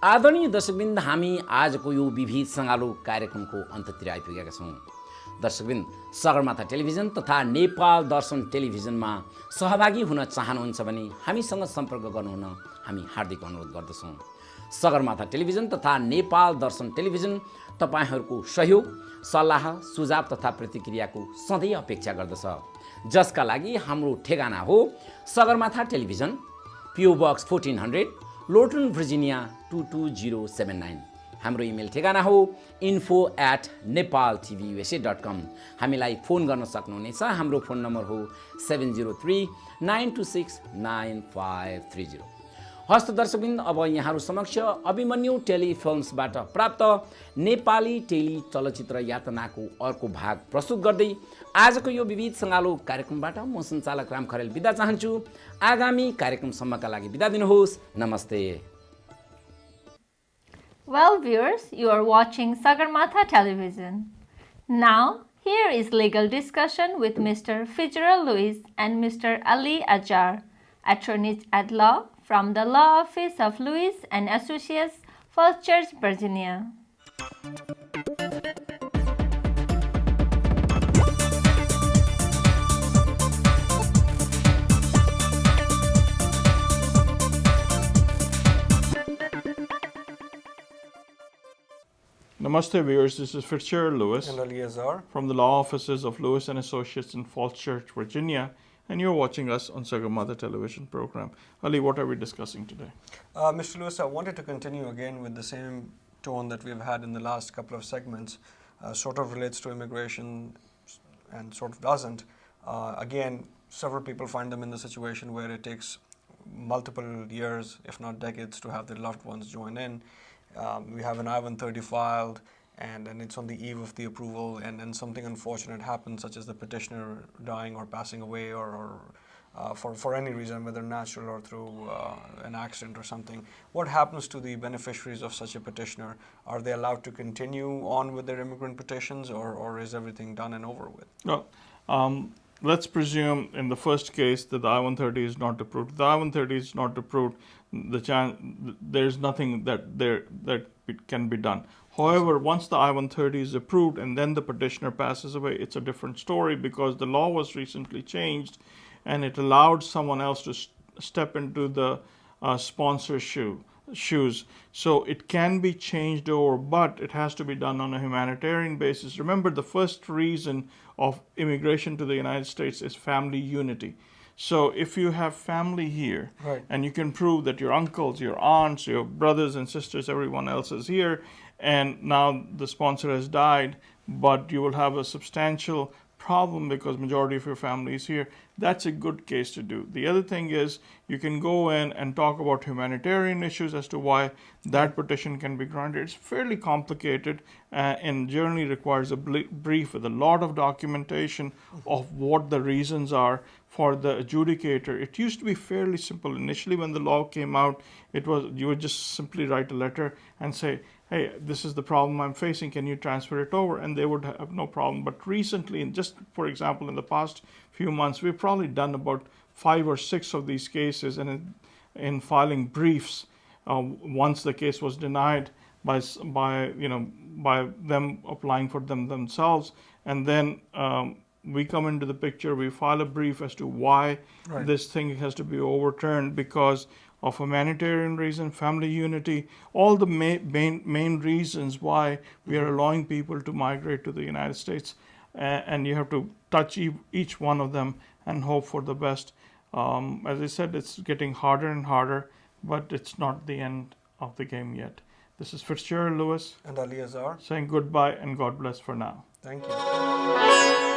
आदरणीय दर्शकबिन्द, हामी आजको यो विविध सङ्गालो कार्यक्रमको अन्ततिर आइपुगेका छौँ। दर्शकबिन्द, सगरमाथा टेलिभिजन तथा नेपाल दर्शन टेलिभिजनमा सहभागी हुन चाहनुहुन्छ भने हामीसँग सम्पर्क गर्नुहुन हामी हार्दिक अनुरोध गर्दछौँ। सगरमाथा टेलिभिजन तथा नेपाल दर्शन टेलिभिजन तपाईँहरूको सहयोग, सल्लाह, सुझाव तथा प्रतिक्रियाको सधैँ अपेक्षा गर्दछ, जसका लागि हाम्रो ठेगाना हो Sagarmatha television, PO Box 1400, Lotan Virginia 22079। हाम्रो इमेल ठेगाना हो info@nepaltvusa.com। हामीलाई फोन गर्न सक्नुहुनेछ। हाम्रो फोन नम्बर हो 703-926-9530। हस्त दर्शकबिन्द, अब यहाँहरू समक्ष अभिमन्यु टेलिफिल्म्सबाट प्राप्त नेपाली टेली चलचित्र यातनाको अर्को भाग प्रस्तुत गर्दै आजको यो विविध सङ्गालो कार्यक्रमबाट म सञ्चालक राम खरेल बिदा चाहन्छु। आगामी कार्यक्रमसम्मका लागि बिदा दिनुहोस्। नमस्ते। Well, viewers, you are watching Sagarmatha television. Now, here is legal discussion with Mr. Fitzgerald and Mr. Ali Azar, attorneys at law from the Law Office of Lewis and Associates, First Church, Virginia. Namaste viewers, this is Fitzgerald Lewis and Ali Azar from the Law Offices of Lewis and Associates in Falls Church, Virginia, and you're watching us on Sagarmatha television program. Ali, what are we discussing today? Mr. Lewis, I wanted to continue again with the same tone that we've had in the last couple of segments. Sort of relates to immigration and sort of doesn't. Again, several people find them in the situation where it takes multiple years, if not decades, to have their loved ones join in. We have an I-130 filed, and it's on the eve of the approval, and then something unfortunate happens, such as the petitioner dying or passing away, or for any reason, whether natural or through an accident or something. What happens to the beneficiaries of such a petitioner? Are they allowed to continue on with their immigrant petitions, or is everything done and over with? Well, let's presume in the first case that the I-130 is not approved. The I-130 is not approved. There's nothing that can be done. However, once the I-130 is approved and then the petitioner passes away, it's a different story, because the law was recently changed and it allowed someone else to step into the sponsor's shoes. So it can be changed over, but it has to be done on a humanitarian basis. Remember, the first reason of immigration to the United States is family unity. So if you have family here, right, and you can prove that your uncles, your aunts, your brothers and sisters, everyone else is here, and now the sponsor has died, but you will have a substantial problem because majority of your family is here, that's a good case to do. The other thing is you can go in and talk about humanitarian issues as to why that petition can be granted. It's fairly complicated and generally requires a brief with a lot of documentation of what the reasons are for the adjudicator. It used to be fairly simple. Initially, when the law came out, it was you would just simply write a letter and say, hey, this is the problem I'm facing, can you transfer it over? And they would have no problem. But recently, and just for example, in the past few months, we've probably done about 5 or 6 of these cases, and in filing briefs, once the case was denied by them applying for them themselves, and then we come into the picture, we file a brief as to why right, this thing has to be overturned because of humanitarian reason, family unity, all the main reasons why we are allowing people to migrate to the United States. And you have to touch each one of them and hope for the best. As I said, it's getting harder and harder, but it's not the end of the game yet. This is Fitzgerald Lewis and Ali Azar saying goodbye and God bless for now. Thank you.